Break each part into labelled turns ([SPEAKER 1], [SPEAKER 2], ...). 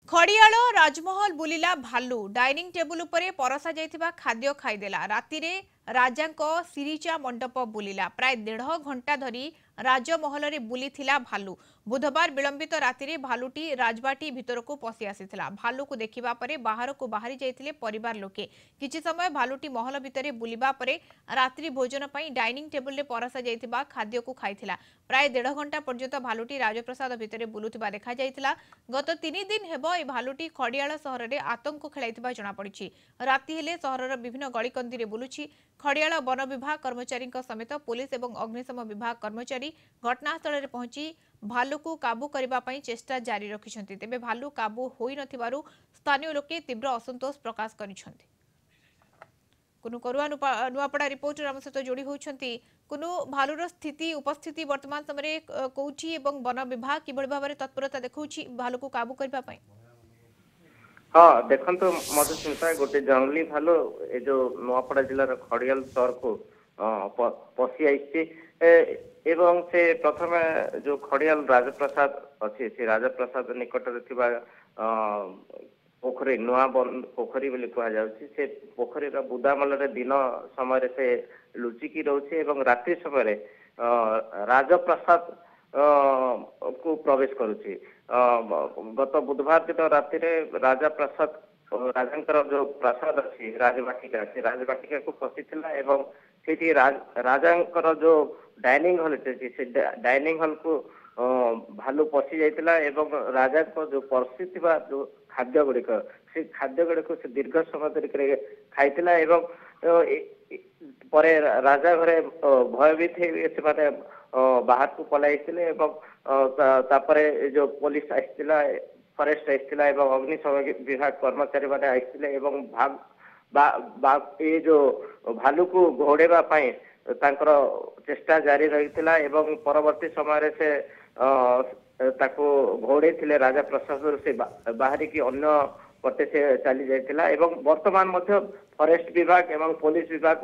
[SPEAKER 1] खड़ियाल राजमहल बुलिला भालू dining table उपरे परसा जाइथिबा खाद्य खाइदेला राति रे राजा सिरिचा मंडप बुलिला प्राय 1.5 घंटा धरी राजमहल रे बुलीथिला भालू बुधवार विलंबित राति रे भालूटी राजबाटी भितर को पसी आसीथिला भालू को देखिबा परे बाहर को बाहरी जाइथिले परिवार लोके किछि समय भालूटी महल भितरे बुलिबा परे रात्रि भोजन पई डाइनिंग टेबुल रे परसा जाइथिबा खाद्य को खाइथिला प्राय 1.5 घंटा पर्यंत भालूटी राजप्रसाद भितरे बुलुथिबा देखा जाइथिला गत 3 दिन हेबो ए भालूटी खड़ियाल सहर में आतंक खेलाइथिबा जणा पड़िछि राति हेले सहरर विभिन्न गलिकंदी रे बुलुछि खड़ियाल वन विभाग कर्मचारी समेत पुलिस और अग्निशम विभाग कर्मचारी घटनास्थल में पहुंची भालू को काबू करने चेष्टा जारी रखिछन्ति तेबे भालू काबू होई नथिबारु स्थानीय लोके तीव्र असंतोष प्रकाश करिछन्ति। कुनु करुआ नुआपड़ा रिपोर्टर आम सहित जोड़ी होती कुनु भालूर स्थिति उपस्थिति वर्तमान समय कौची एवं वन विभाग किभଳି भाबरे तत्परता देखौछि भालू को काबू करबा पई।
[SPEAKER 2] हाँ देखो मधुस्मिता गोटे जंगली भालू ए जो नुआपड़ा जिलार खड़ियाल सहर को पशि आई एवं से प्रथम जो खड़ियाल राजप्रसाद अच्छी से राजप्रसाद निकट पोखरी नुआ पोखरी बोली कहुच्छी से पोखरी बुदामल दिन समय से लुचिकी रोचे रात्रि समय राजप्रसाद को प्रवेश करुच्ची गत बुधवार दिन राति राजा प्रसाद राजा जो प्रसाद अच्छी राजबाटिका से राजबाटिका को पशिला से राजा जो डाइनिंग हॉल अच्छी से डाइनिंग हॉल को भालू पशि जाता राजा को जो परसी जो खाद्य गुड़िक से खाद्य गुड़िक से दीर्घ समय धरिक खाई राजा घरे भयभीत से बाहर को पलाई जो पुलिस आसला फरेस्ट आसला अग्निशम विभाग कर्मचारी मैंने आसते ये जो भालू को घोड़ेवा चेष्टा जारी रही परवर्ती समय से घोड़े थे राजा प्रशासन से बाहरी की अन्य पटे से चली जाइथिला वर्तमान फरेस्ट विभाग एवं पुलिस विभाग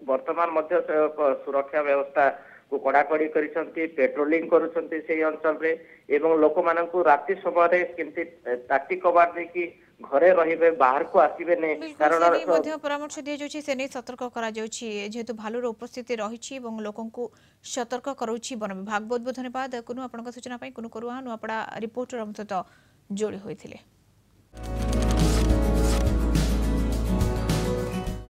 [SPEAKER 2] वर्तमान सुरक्षा व्यवस्था को कड़ाकड़ी करिसंती पेट्रोलिंग करुछंती से अंचल रे एवं लोक माननकु राति समय केमती ताटी कबाड़ दे की घरे रहिबे बाहर को आसीबे नै
[SPEAKER 1] कारण मध्य परामर्श दिया जाउछि से नै सतर्क करा जाउछि जेहेतु भालुर उपस्थिति रहिछि एवं लोकंकु सतर्क करूछि वन विभाग। बहुत बहुत धन्यवाद कुनु आपनक सूचना पई कुनु करुआ नुआपड़ा रिपोर्टर हम सहित जोड़ी होइथिले।